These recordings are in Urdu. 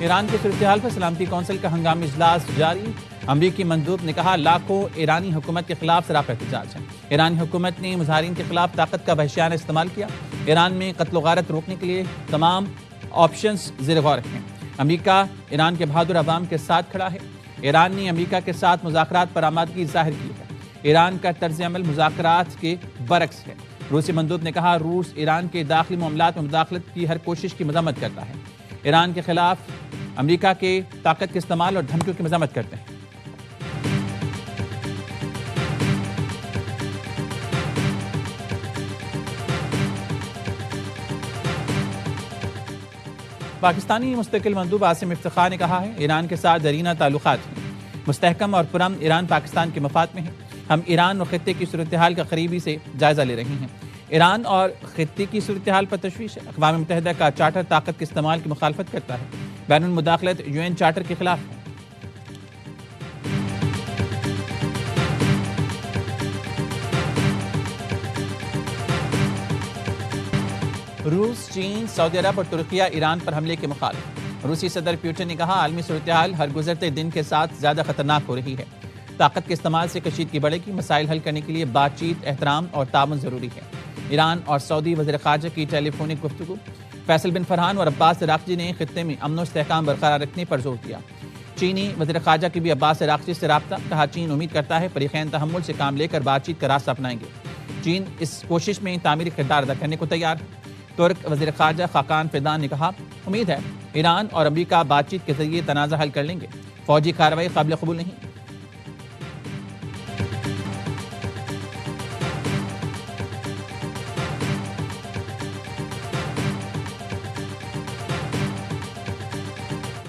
ایران کی صورتحال پر سلامتی کونسل کا ہنگامی اجلاس جاری۔ امریکی مندوب نے کہا لاکھوں ایرانی حکومت کے خلاف سراپا احتجاج ہے۔ ایرانی حکومت نے مظاہرین کے خلاف طاقت کا وحشیانہ استعمال کیا۔ ایران میں قتل و غارت روکنے کے لیے تمام آپشنز زیر غور رکھیں۔ امریکہ ایران کے بہادر عوام کے ساتھ کھڑا ہے۔ ایران نے امریکہ کے ساتھ مذاکرات پر آمادگی ظاہر کی ہے۔ ایران کا طرز عمل مذاکرات کے برعکس ہے۔ روسی مندوب نے کہا روس ایران کے داخلی معاملات میں مداخلت کی ہر کوشش کی مذمت کرتا ہے۔ ایران کے خلاف امریکہ کے طاقت کے استعمال اور دھمکیوں کی مذمت کرتے ہیں۔ پاکستانی مستقل مندوب عاصم افتخار نے کہا ہے ایران کے ساتھ دیرینہ تعلقات ہیں، مستحکم اور پرامن ایران پاکستان کے مفاد میں ہے۔ ہم ایران اور خطے کی صورتحال کا قریبی سے جائزہ لے رہے ہیں۔ ایران اور خطے کی صورتحال پر تشویش ہے۔ اقوام متحدہ کا چارٹر طاقت کے استعمال کی مخالفت کرتا ہے، بین المداخلت UN چارٹر کے خلاف ہے۔ روس، چین، سعودی عرب اور ترکیہ ایران پر حملے کے مخالف۔ روسی صدر پیوٹن نے کہا عالمی صورتحال ہر گزرتے دن کے ساتھ زیادہ خطرناک ہو رہی ہے۔ طاقت کے استعمال سے کشیدگی بڑھے گی۔ مسائل حل کرنے کے لیے بات چیت، احترام اور تعاون ضروری ہے۔ ایران اور سعودی وزیر خارجہ کی ٹیلی فونک گفتگو۔ فیصل بن فرحان اور عباس عراقچی نے خطے میں امن و استحکام برقرار رکھنے پر زور دیا۔ چینی وزیر خارجہ کی بھی عباس عراقچی سے رابطہ، کہا چین امید کرتا ہے فریقین تحمل سے کام لے کر بات چیت کا راستہ اپنائیں گے۔ چین اس کوشش میں تعمیری کردار ادا کرنے کو تیار ہے۔ ترک وزیر خارجہ خاقان فیدان نے کہا امید ہے ایران اور امریکہ بات چیت کے ذریعے تنازع حل کر لیں گے۔ فوجی کارروائی قابل قبول نہیں۔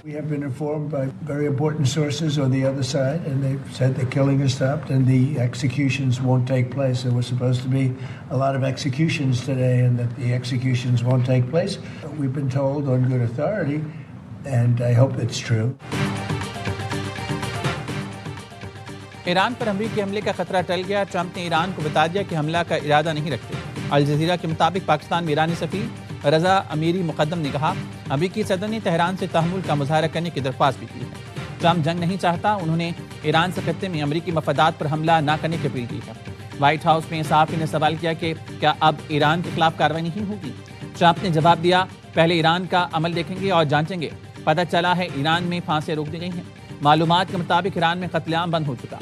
We have been informed by very important sources on the other side, and they've said the killing has stopped and the executions won't take place. There were supposed to be a lot of executions today, and that the executions won't take place. We've been told on good authority, and I hope it's true. Iran پر امریکی حملے کا خطرہ ٹل گیا۔ ٹرمپ نے ایران کو بتا دیا کہ حملہ کا ارادہ نہیں رکھتے۔ الجزیرہ کے مطابق پاکستان میں ایرانی سفیر رضا امیری مقدم نے کہا امریکی صدر نے تہران سے تحمل کا مظاہرہ کرنے کی درخواست بھی کی ہے۔ ٹرمپ جنگ نہیں چاہتا، انہوں نے ایران سے خطے میں امریکی مفادات پر حملہ نہ کرنے کی اپیل کی ہے۔ وائٹ ہاؤس میں صحافی نے سوال کیا کہ کیا اب ایران کے خلاف کارروائی نہیں ہوگی؟ ٹرمپ نے جواب دیا پہلے ایران کا عمل دیکھیں گے اور جانچیں گے۔ پتہ چلا ہے ایران میں پھانسیاں روک دی گئی ہیں۔ معلومات کے مطابق ایران میں قتل عام بند ہو چکا۔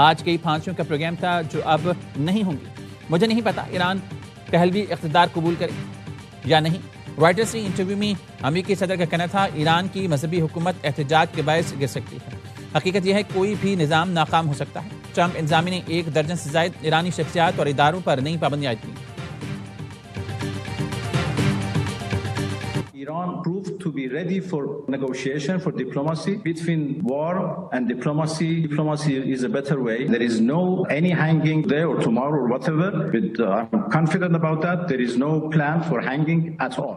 آج کئی پھانسیوں کا پروگرام تھا جو اب نہیں ہوں گی۔ مجھے نہیں پتا ایران پہلوی اقتدار قبول کرے یا نہیں۔ رائٹرز سے انٹرویو میں امریکی صدر کا کہنا تھا ایران کی مذہبی حکومت احتجاج کے باعث گر سکتی ہے۔ حقیقت یہ ہے کوئی بھی نظام ناکام ہو سکتا ہے۔ ٹرمپ انتظامیہ نے 1 درجن سے زائد ایرانی شخصیات اور اداروں پر نئی پابندیاں عائد کی۔ Iran proved to be ready for negotiation, for diplomacy. Between war and diplomacy, diplomacy is a better way. There is no any hanging there or tomorrow or whatever. But I'm confident about that. There is no plan for hanging at all.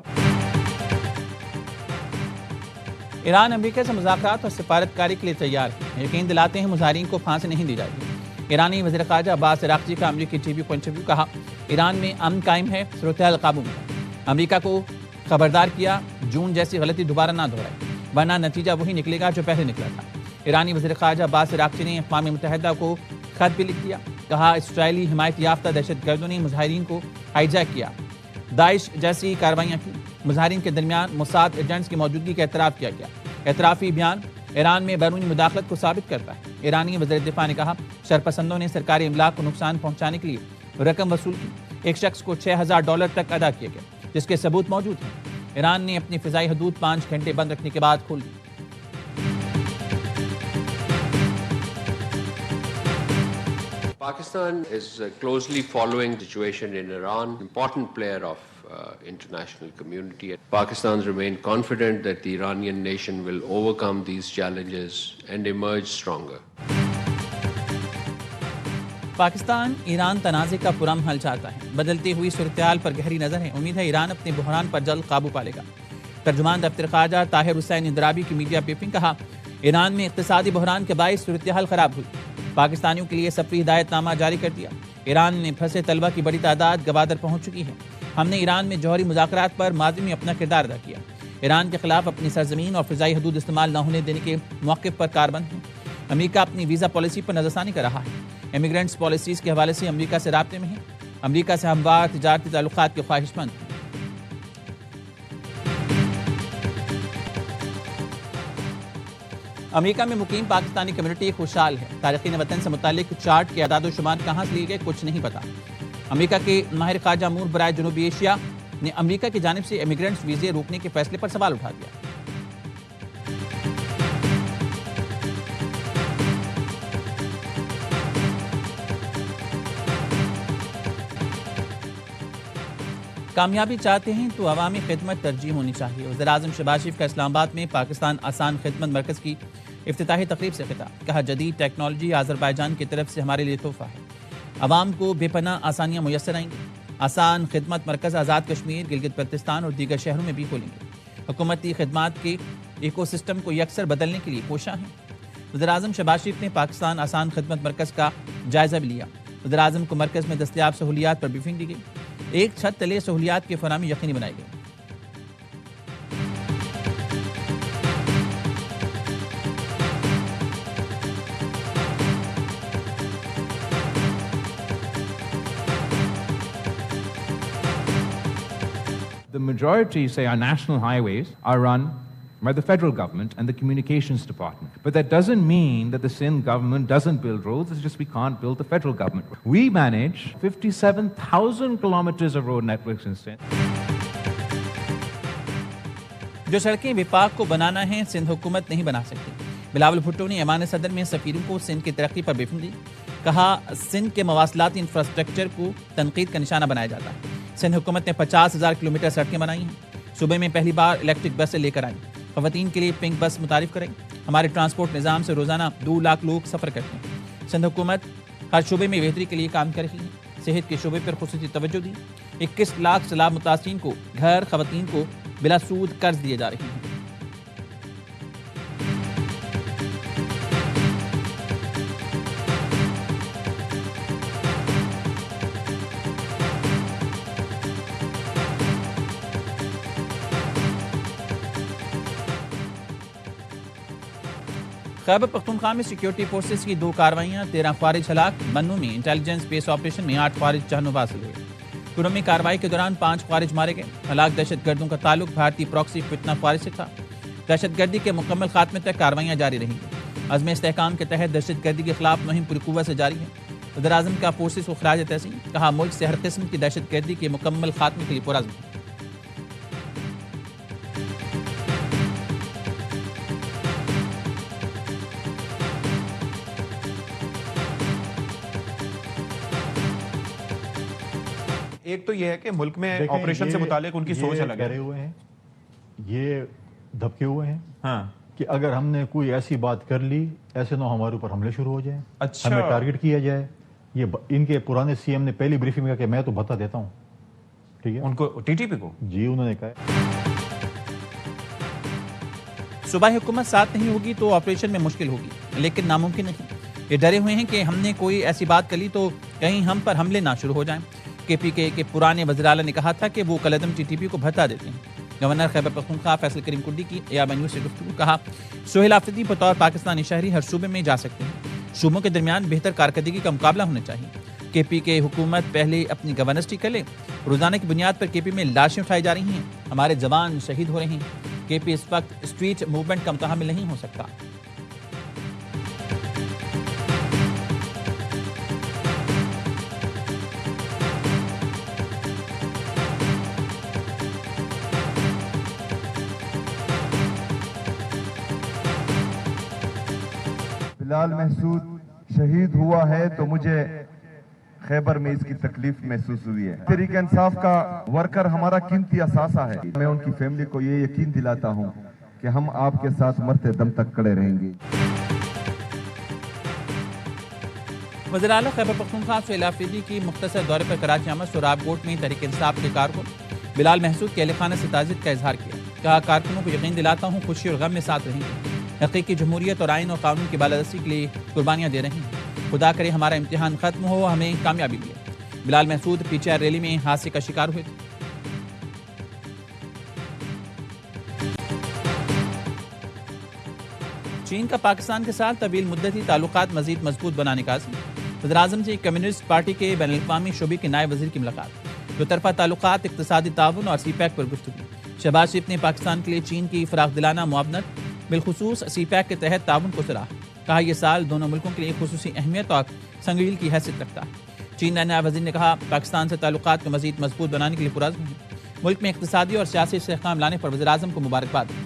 Iran امریکہ سے مذاکرات اور سفارتکاری کے لیے تیار ہے۔ یقین دلاتے ہیں مظاہرین کو پھانسی نہیں دی جائے گی۔ ایرانی وزیر خارجہ عباس عراقچی کا امریکی ٹی وی کو انٹرویو، کہا ایران میں امن قائم ہے، صورتحال قابو میں ہے۔ امریکہ کو خبردار کیا جون جیسی غلطی دوبارہ نہ دہرائے ورنہ نتیجہ وہی نکلے گا جو پہلے نکلا تھا۔ ایرانی وزیر خارجہ عباس عراقچی نے اقوام متحدہ کو خط بھی لکھ دیا، کہا اسرائیلی حمایت یافتہ دہشت گردوں نے مظاہرین کو ہائی جیک کیا، داعش جیسی کارروائیاں کی۔ مظاہرین کے درمیان موساد ایجنٹس کی موجودگی کا اعتراف کیا گیا۔ اعترافی بیان ایران میں بیرونی مداخلت کو ثابت کرتا ہے۔ ایرانی وزیر دفاع نے کہا شرپسندوں نے سرکاری املاک کو نقصان پہنچانے کے لیے رقم وصول کی۔ ایک شخص کو $6000 تک ادا کیے گئے جس کے ثبوت موجود ہیں۔ ایران نے اپنی فضائی حدود 5 گھنٹے بند رکھنے کے بعد کھول دی۔ Pakistan is closely following the situation in Iran, important player of international community. Pakistans remain confident that the Iranian nation will overcome these challenges and emerge stronger. Pakistan Iran تنازع کا پرامن حل چاہتا ہے۔ بدلتی ہوئی صورتحال پر گہری نظر ہے۔ امید ہے ایران اپنے بحران پر جلد قابو پا لے گا۔ ترجمان دفتر خارجہ طاہر حسین اندرابی کی میڈیا بریفنگ، کہا ایران میں اقتصادی بحران کے باعث صورتحال خراب ہوئی، پاکستانیوں کے لیے سفری ہدایت نامہ جاری کر دیا۔ ایران میں پھنسے طلبہ کی بڑی تعداد گوادر پہنچ چکی ہے۔ ہم نے ایران میں جوہری مذاکرات پر ماضی میں اپنا کردار ادا کیا۔ ایران کے خلاف اپنی سرزمین اور فضائی حدود استعمال نہ ہونے دینے کے موقف پر کاربند ہیں۔ امریکہ اپنی ویزا پالیسی پر نظر ثانی کر رہا ہے۔ امیگرینٹس پالیسیز کے حوالے سے امریکہ سے رابطے میں ہیں۔ امریکہ سے ہموار تجارتی تعلقات کے خواہش مند ہیں۔ امریکہ میں مقیم پاکستانی کمیونٹی خوشحال ہے۔ تارکین وطن سے متعلق چارٹ کے اعداد و شمار کہاں سے لیے گئے کچھ نہیں پتا۔ امریکہ کے ماہر خارجہ امور برائے جنوبی ایشیا نے امریکہ کی جانب سے امیگرینٹس ویزے روکنے کے فیصلے پر سوال اٹھا دیا۔ کامیابی چاہتے ہیں تو عوامی خدمت ترجیح ہونی چاہیے۔ وزیراعظم شہباز شریف کا اسلام آباد میں پاکستان آسان خدمت مرکز کی افتتاحی تقریب سے خطاب۔ کہا جدید ٹیکنالوجی آذربائیجان کی طرف سے ہمارے لیے تحفہ ہے۔ عوام کو بے پناہ آسانیاں میسر آئیں گی۔ آسان خدمت مرکز آزاد کشمیر، گلگت بلتستان اور دیگر شہروں میں بھی کھولیں گے۔ حکومتی خدمات کے ایکو سسٹم کو یکسر بدلنے کے لیے کوشاں ہیں۔ وزیراعظم شہباز شریف نے پاکستان آسان خدمت مرکز کا جائزہ بھی لیا۔ وزیراعظم کو مرکز میں دستیاب سہولیات پر بریفنگ دی گئی۔ ایک چھت تلے سہولیات کی فراہمی یقینی بنائی گئی۔ The majority, say, our national highways are run by the federal government and the communications department. But that doesn't mean that the Sindh government doesn't build roads, it's just we can't build the federal government. We manage 57,000 kilometers of road networks in Sindh. جو سڑکیں وفاق کو بنانا ہے سندھ حکومت نہیں بنا سکتی۔ بلاول بھٹو نے ایوان صدر میں سفیروں کو سندھ کی ترقی پر بریفنگ دی۔ کہا سندھ کے مواصلاتی انفراسٹرکچر کو تنقید کا نشانہ بنایا جاتا ہے۔ سندھ حکومت نے 50,000 کلومیٹر سڑکیں بنائی ہیں۔ صوبے میں پہلی بار الیکٹرک بسیں لے کر آئی۔ خواتین کے لیے پنک بس متعارف کریں۔ ہمارے ٹرانسپورٹ نظام سے روزانہ 2 لاکھ لوگ سفر کرتے ہیں۔ سندھ حکومت ہر شعبے میں بہتری کے لیے کام کر رہی ہے۔ صحت کے شعبے پر خصوصی توجہ دی۔ 21 لاکھ سیلاب متاثرین کو گھر، خواتین کو بلا سود قرض دیے جا رہے ہیں۔ خیبر پختونخوا میں سیکیورٹی فورسز کی 2 کارروائیاں، 13 خوارج ہلاک۔ بنو میں انٹیلیجنس بیس آپریشن میں 8 خوارج جہنم حاصل ہوئے۔ پورم میں کارروائی کے دوران 5 خوارج مارے گئے۔ ہلاک دہشت گردوں کا تعلق بھارتی پراکسی فتنہ خوارج سے تھا۔ دہشت گردی کے مکمل خاتمے تک کارروائیاں جاری رہیں گی۔ عزم استحکام کے تحت دہشت گردی کے خلاف مہم پوری قوت سے جاری ہے۔ وزیراعظم کا فورسز کو خراج تحسین۔ کہا ملک سے ہر قسم کی دہشت گردی کے مکمل خاتمے کے لیے پرعزم ہے۔ ایک تو یہ ہے کہ ملک میں آپریشن سے متعلق ان کی سوچ الگ ڈرے ہوئے ہیں، یہ دھبکے ہوئے ہیں ہاں کہ اگر ہم نے کوئی ایسی بات کر لی ایسے نہ ہمارے اوپر حملے شروع ہو جائیں، اچھا ہمیں ٹارگٹ کیا جائے۔ یہ ان کے پرانے سی ایم نے پہلی بریفنگ میں کہا کہ میں تو بتا دیتا ہوں، ٹھیک ہے، ان کو ٹی ٹی پی کو جی انہوں نے کہا صوبائی حکومت ساتھ نہیں ہوگی تو آپریشن میں مشکل ہوگی، لیکن ناممکن نہیں۔ یہ ڈرے ہوئے ہیں کہ ہم نے کوئی ایسی بات کر لی تو کہیں ہم پر حملے نہ شروع ہو جائیں۔ کے پی کے پرانے وزیراعلیٰ نے کہا تھا کہ وہ کالعدم ٹی ٹی پی کو بھتا دیتے ہیں۔ گورنر خیبر پختونخوا فیصل کریم کڈی کی ایام نیوز سے گفتگو۔ کہا سہیل آفریدی بطور پاکستانی شہری ہر صوبے میں جا سکتے ہیں۔ صوبوں کے درمیان بہتر کارکردگی کا مقابلہ ہونا چاہیے۔ کے پی کے حکومت پہلے اپنی گورننس ٹھیک کر لے۔ روزانہ کی بنیاد پر کے پی میں لاشیں اٹھائی جا رہی ہیں، ہمارے جوان شہید ہو رہے ہیں۔ کے پی اس وقت اسٹریٹ موومنٹ کا متحمل نہیں ہو سکتا۔ بلال محسود شہید ہوا ہے تو مجھے خیبر میں اس کی تکلیف محسوس ہوئی ہے۔ تحریک انصاف کا ورکر ہمارا قیمتی اثاثہ ہے۔ میں ان کی فیملی کو یہ یقین دلاتا ہوں کہ ہم آپ کے ساتھ مرتے دم تک کھڑے رہیں گے۔ وزیر اعلیٰ خیبر پختونخوا سہیل آفریدی کی مختصر دورے پر کراچی آمد۔ سوراب گوٹ میں تحریک انصاف کے کارکن بلال محسود کے اہل خانہ سے تعزیت کا اظہار کیا۔ کہا کارکنوں کو یقین دلاتا ہوں خوشی اور غم میں ساتھ رہیں گے، حقیقی جمہوریت اور آئین اور قانون کی بالادستی کے لیے قربانیاں دے رہے ہیں۔ خدا کرے ہمارا امتحان ختم ہو، ہمیں کامیابی ملے۔ Bilal Mehsud P T I rally میں حادثے کا شکار ہوئے تھے۔ چین کا پاکستان کے ساتھ طویل مدتی تعلقات مزید مضبوط بنانے کا عزم۔ صدراعظم سے کمیونسٹ پارٹی کے بین الاقوامی شعبے کے نائب وزیر کی ملاقات۔ دو طرفہ تعلقات، اقتصادی تعاون اور سی پیک پر گفتگو۔ شہباز شریف نے پاکستان کے لیے چین کی فراخ دلانہ معاونت، بالخصوص سی پیک کے تحت تعاون کو سراہا۔ کہا یہ سال دونوں ملکوں کے لیے خصوصی اہمیت اور سنگمیل کی حیثیت رکھتا ہے۔ چین کے نائب وزیر نے کہا پاکستان سے تعلقات کو مزید مضبوط بنانے کے لیے پرعزم ہے۔ ملک میں اقتصادی اور سیاسی استحکام لانے پر وزیراعظم کو مبارکباد دی۔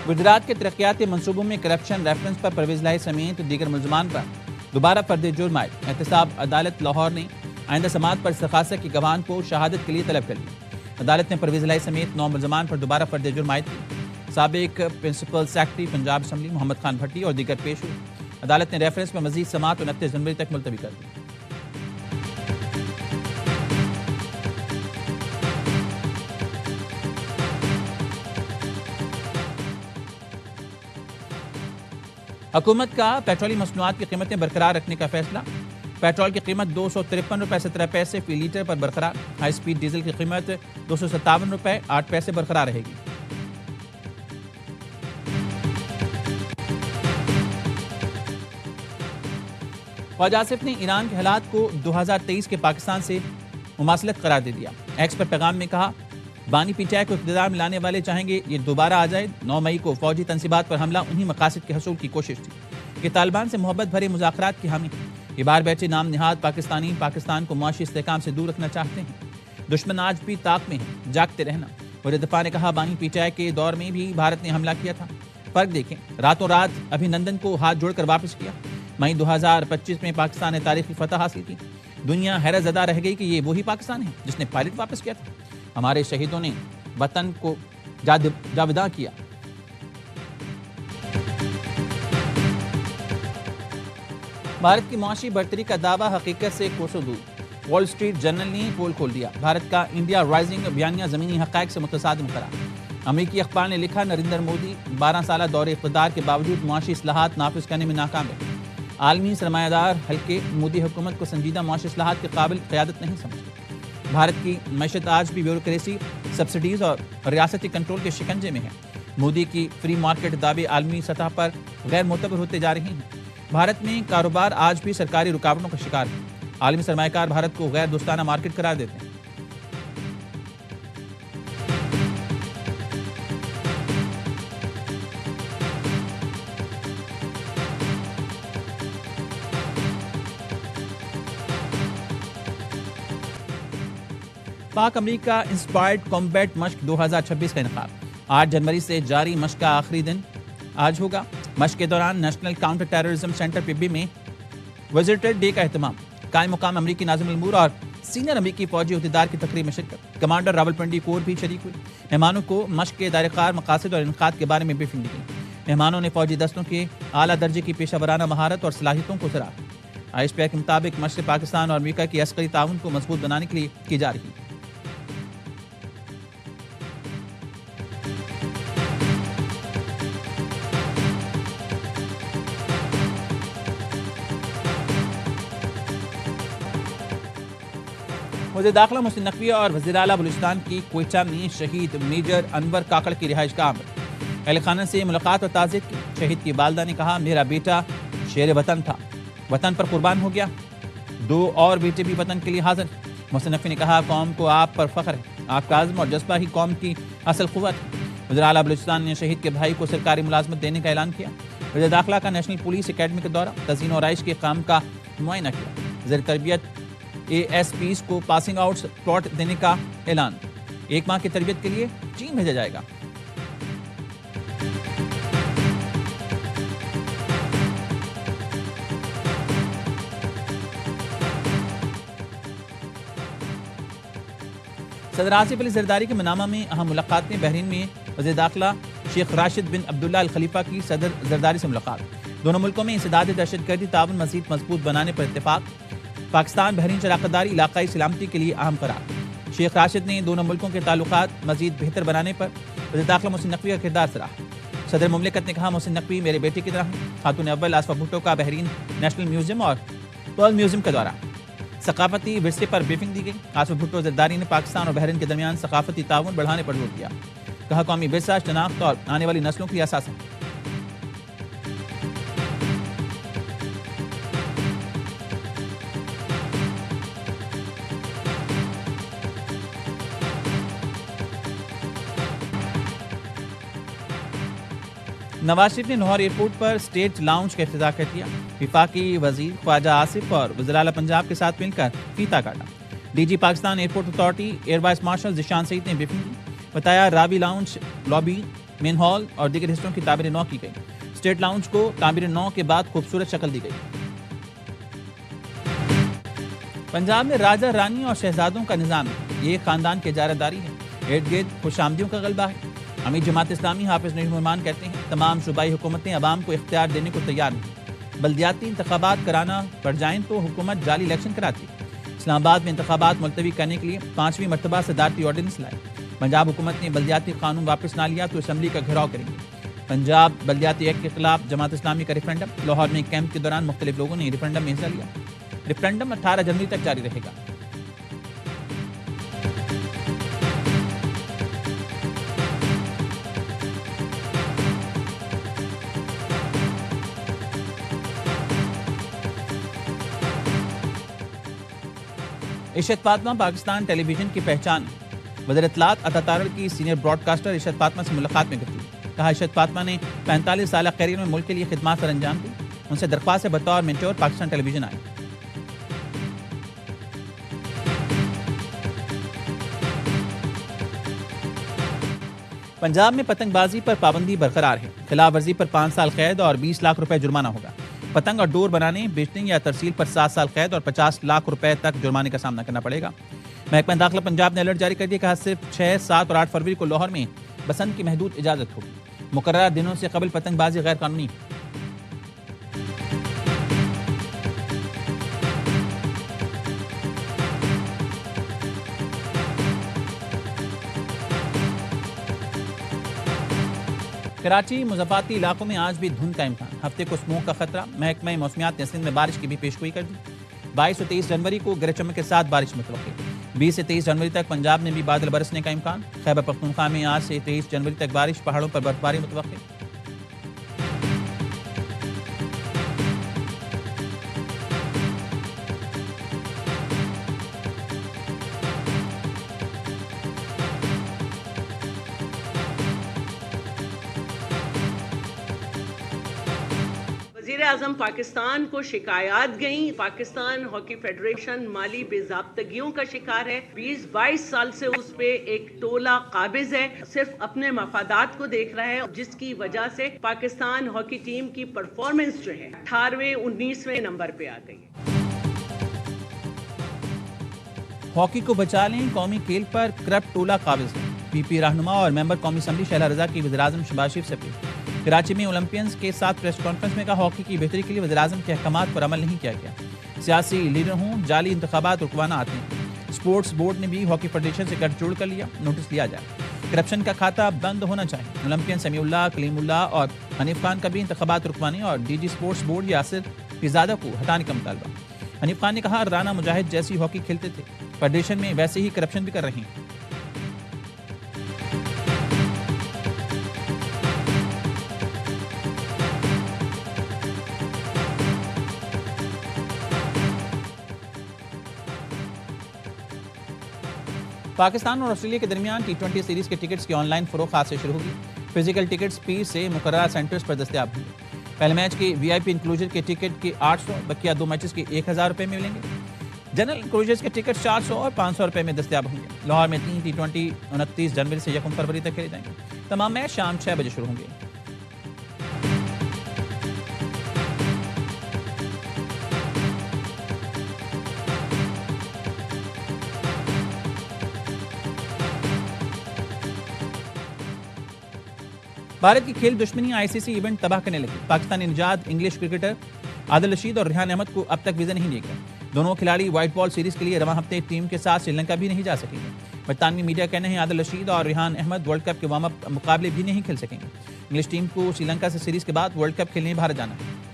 گجرات کے ترقیاتی منصوبوں میں کرپشن ریفرنس پر پرویز لاہی سمیت دیگر ملزمان پر دوبارہ فرد جرم عائد۔ احتساب عدالت لاہور نے آئندہ سماعت پر استغاثہ کی گواہان کو شہادت کے لیے طلب کر لیا۔ عدالت نے پرویز لاہی سمیت 9 ملزمان پر دوبارہ فرد جرم عائد کی۔ سابق principal secretary Punjab assembly Muhammad Khan بھٹی اور دیگر پیش ہوئے۔ عدالت نے ریفرنس میں مزید سماعت 29 جنوری تک ملتوی کر دی۔ حکومت کا پیٹرولی مصنوعات کی قیمتیں برقرار رکھنے کا فیصلہ۔ پیٹرول کی قیمت 253 روپے 17 پیسے فی لیٹر پر برقرار۔ ہائی سپیڈ ڈیزل کی قیمت 257 روپے 8 پیسے برقرار رہے گی۔ خواجہ آصف نے ایران کے حالات کو 2023 کے پاکستان سے مماثلت قرار دے دیا۔ ایکس پر پیغام میں کہا بانی پی ٹی آئی کو اقتدار میں لانے والے چاہیں گے یہ دوبارہ آ جائے۔ 9 مئی کو فوجی تنصیبات پر حملہ انہی مقاصد کے حصول کی کوشش تھی کہ طالبان سے محبت بھرے مذاکرات کی حامی۔ یہ بار بیٹھے نام نہاد پاکستانی پاکستان کو معاشی استحکام سے دور رکھنا چاہتے ہیں۔ دشمن آج بھی طاق میں ہے، جاگتے رہنا۔ وزیر دفاع نے کہا بانی پی ٹی آئی کے دور میں بھی بھارت نے حملہ کیا تھا، فرق دیکھیں، راتوں رات ابھینندن کو ہاتھ جوڑ کر واپس کیا۔ مئی 2025 میں پاکستان نے تاریخی فتح حاصل کی۔ دنیا حیرت زدہ رہ گئی کہ یہ وہی پاکستان ہے جس نے پائلٹ واپس کیا تھا۔ ہمارے شہیدوں نے وطن کو جاوداں کیا۔ بھارت کی معاشی برتری کا دعویٰ حقیقت سے کوسوں دور۔ وال اسٹریٹ جرنل نے پول کھول دیا۔ بھارت کا انڈیا رائزنگ بیانیہ زمینی حقائق سے متصادم قرار۔ امریکی اخبار نے لکھا نریندر مودی 12 سالہ دور اقتدار کے باوجود معاشی اصلاحات نافذ کرنے میں ناکام ہے۔ عالمی سرمایہ دار حلقے مودی حکومت کو سنجیدہ معاشی اصلاحات کے قابل قیادت نہیں سمجھتے۔ بھارت کی معیشت آج بھی بیوروکریسی، سبسڈیز اور ریاستی کنٹرول کے شکنجے میں ہے۔ مودی کی فری مارکیٹ دعوے عالمی سطح پر غیر معتبر ہوتے جا رہے ہیں۔ بھارت میں کاروبار آج بھی سرکاری رکاوٹوں کا شکار ہے۔ عالمی سرمایہ کار بھارت کو غیر دوستانہ مارکیٹ قرار دیتے ہیں۔ پاک امریکہ انسپائرڈ کمبیٹ مشق 2026 کا انعقاد۔ 8 جنوری سے جاری مشق کا آخری دن آج ہوگا۔ مشق کے دوران national counter terrorism centre Pabbi میں وزٹر ڈے کا اہتمام۔ قائم مقام امریکی ناظم الامور اور سینئر امریکی فوجی عہدیدار کی تقریب میں شرکت۔ کمانڈر راولپنڈی کور بھی شریک ہوئے۔ مہمانوں کو مشق کے دائرہ کار، مقاصد اور انعقاد کے بارے میں بریفنگ دی گئی۔ مہمانوں نے فوجی دستوں کے اعلیٰ درجے کی پیشہ ورانہ مہارت اور صلاحیتوں کو سراہا۔ آئی ایس پی آئی کے مطابق مشق پاکستان اور امریکہ کی عسکری تعاون کو مضبوط بنانے کے لیے کی جا رہی ہے۔ وزیر داخلہ محسن نقوی اور وزیر اعلیٰ بلوچستان کی کوئٹہ میں شہید میجر انور کاکڑ کی رہائش گاہ میں اہل خانہ سے ملاقات اور تعزیت کی۔ شہید کی والدہ نے کہا میرا بیٹا شیر وطن تھا، وطن پر قربان ہو گیا۔ 2 اور بیٹے بھی وطن کے لیے حاضر ہیں۔ محسن نقوی نے کہا قوم کو آپ پر فخر ہے، آپ کا عزم اور جذبہ ہی قوم کی اصل قوت ہے۔ وزیر اعلیٰ بلوچستان نے شہید کے بھائی کو سرکاری ملازمت دینے کا اعلان کیا۔ وزیر داخلہ کا نیشنل پولیس اکیڈمی کا دورہ، تزئین و آرائش کے کام کا معائنہ کیا۔ وزیر تربیت اے ایس پیز کو پاسنگ آؤٹ پلاٹ دینے کا اعلان۔ 1 ماہ کی تربیت کے لیے چین بھیجا جائے گا۔ صدر آصف علی زرداری کے منامہ میں اہم ملاقاتیں۔ بحرین میں وزیر داخلہ شیخ راشد بن عبداللہ الخلیفہ کی صدر زرداری سے ملاقات۔ دونوں ملکوں میں انسداد دہشت گردی تعاون مزید مضبوط بنانے پر اتفاق۔ پاکستان بحرین شراکت داری علاقائی سلامتی کے لیے اہم قرار۔ شیخ راشد نے دونوں ملکوں کے تعلقات مزید بہتر بنانے پر وزیر داخلہ محسن نقوی کا کردار سراہا۔ صدر مملکت نے کہا محسن نقوی میرے بیٹے کی طرح ہیں. خاتون اول آصفہ بھٹو کا بحرین نیشنل میوزیم اور پرل میوزیم کا دورہ. ثقافتی ورثے پر بریفنگ دی گئی. آصفہ بھٹو زرداری نے پاکستان اور بحرین کے درمیان ثقافتی تعاون بڑھانے پر زور دیا. کہا قومی ورثہ شناخت اور آنے والی نسلوں کی اساس ہے. نواز شریف نے لاہور ایئرپورٹ پر اسٹیٹ لاؤنج کا افتتاح کر دیا. وفاقی وزیر خواجہ آصف اور وزیر اعلیٰ پنجاب کے ساتھ مل کر فیتا کاٹا. D G Pakistan airport authority air vice marshal Zeeshan Saeed نے بریفنگ کی. بتایا Ravi lounge lobby main hall اور دیگر حصوں کی تعمیر نو کی گئی. اسٹیٹ لاؤنج کو تعمیر نو کے بعد خوبصورت شکل دی گئی. پنجاب میں راجہ رانی اور شہزادوں کا نظام ہے. یہ خاندان کی اجارہ داری ہے. ارد گرد خوش آمدیوں کا غلبہ ہے. امیر جماعت اسلامی حافظ نجم الرحمان کہتے ہیں تمام صوبائی حکومتیں عوام کو اختیار دینے کو تیار ہیں. بلدیاتی انتخابات کرانا پڑ جائیں تو حکومت جعلی الیکشن کراتی ہے. اسلام آباد میں انتخابات ملتوی کرنے کے لیے 5ویں مرتبہ صدارتی آرڈیننس لائے. پنجاب حکومت نے بلدیاتی قانون واپس نہ لیا تو اسمبلی کا گھیراؤ کریں گے. پنجاب بلدیاتی ایکٹ کے خلاف جماعت اسلامی کا ریفرنڈم. لاہور میں کیمپ کے دوران مختلف لوگوں نے ریفرنڈم میں حصہ لیا. ریفرنڈم 18 جنوری تک جاری رہے گا. ارشد فاطمہ پاکستان ٹیلی ویژن کی پہچان. وزیر اطلاعات عطا تارڑ کی senior broadcaster Arshad Fatima سے ملاقات میں گفتگو. کہا ارشد فاطمہ نے 45 سالہ کیریئر میں ملک کے لیے خدمات سر انجام دی. ان سے درخواست ہے بطور مینٹور پاکستان ٹیلی ویژن آئے. پنجاب میں پتنگ بازی پر پابندی برقرار ہے. خلاف ورزی پر 5 سال قید اور 20 لاکھ روپے جرمانہ ہوگا. پتنگ اور ڈور بنانے، بیچنے یا ترسیل پر 7 سال قید اور 50 لاکھ روپے تک جرمانے کا سامنا کرنا پڑے گا. محکمہ داخلہ پنجاب نے الرٹ جاری کر دیا. کہا صرف 6, 7 اور 8 فروری کو لاہور میں بسنت کی محدود اجازت ہوگی. مقررہ دنوں سے قبل پتنگ بازی غیر قانونی. کراچی مضافاتی علاقوں میں آج بھی دھند کا امکان. ہفتے کو اسموک کا خطرہ. محکمہ موسمیات نے سندھ میں بارش کی بھی پیشگوئی کر دی. 22 اور 23 جنوری کو گرج چمک کے ساتھ بارش متوقع. 20 سے 23 جنوری تک پنجاب میں بھی بادل برسنے کا امکان. خیبر پختونخوا میں آج سے 23 جنوری تک بارش، پہاڑوں پر برفباری متوقع. وزیر اعظم پاکستان کو شکایات گئیں. پاکستان ہاکی فیڈریشن مالی بے ضابطگیوں کا شکار ہے. 20-22 سال سے اس پہ ایک ٹولہ قابض ہے، صرف اپنے مفادات کو دیکھ رہا ہے، جس کی وجہ سے پاکستان ہاکی ٹیم کی پرفارمنس جو ہے 18ویں 19ویں نمبر پہ آ گئی. ہاکی کو بچا لیں، قومی کھیل پر کرپٹ ٹولہ قابض ہے. پی پی رہنما اور ممبر قومی اسمبلی شہلا رضا کی وزیر اعظم شہباز شریف سے اپیل. کراچی میں اولمپئنز کے ساتھ پریس کانفرنس میں کہا ہاکی کی بہتری کے لیے وزیر اعظم کے احکامات پر عمل نہیں کیا گیا. سیاسی لیڈر ہوں، جعلی انتخابات رکوانا آتے ہیں. اسپورٹس بورڈ نے بھی ہاکی فیڈریشن سے گٹھ جوڑ کر لیا. نوٹس لیا جائے. کرپشن کا کھاتہ بند ہونا چاہیے. اولمپئن سمیع اللہ، کلیم اللہ اور حنیف خان کا بھی انتخابات رکوانے اور D G sports board Yasir Pirzada کو ہٹانے کا مطالبہ. حنیف خان نے کہا رانا مجاہد جیسی ہاکی کھیلتے تھے، فیڈریشن میں ویسے ہی کرپشن بھی کر رہے ہیں. پاکستان اور آسٹریلیا کے درمیان T20 سیریز کے ٹکٹس کی آن لائن فروخت آج سے شروع ہوگی. فزیکل ٹکٹس پیر سے مقررہ سینٹرز پر دستیاب ہوں گے. پہلے میچ کے VIP انکلوژر کے ٹکٹ کے 800، بقیہ 2 میچز کے 1000 روپے میں ملیں گے. جنرل انکلوژرز کے ٹکٹ 400 اور 500 روپے میں دستیاب ہوں گے. لاہور میں 3 T20 29 جنوری سے 1 فروری تک کھیلے جائیں گے. تمام میچ شام 6 بجے شروع ہوں گے. بھارت کی کھیل دشمنی ICC ایونٹ تباہ کرنے لگی. پاکستانی نژاد انگلش کرکٹر عادل رشید اور ریحان احمد کو اب تک ویزا نہیں دیا گیا. دونوں کھلاڑی وائٹ بال سیریز کے لیے رواں ہفتے ٹیم کے ساتھ سری لنکا بھی نہیں جا سکیں گے. برطانوی میڈیا کہنے ہیں عادل رشید اور ریحان احمد ورلڈ کپ کے وارم اپ مقابلے بھی نہیں کھیل سکیں گے. انگلش ٹیم کو سری لنکا سے سیریز کے بعد ورلڈ کپ کھیلنے بھارت جانا ہے.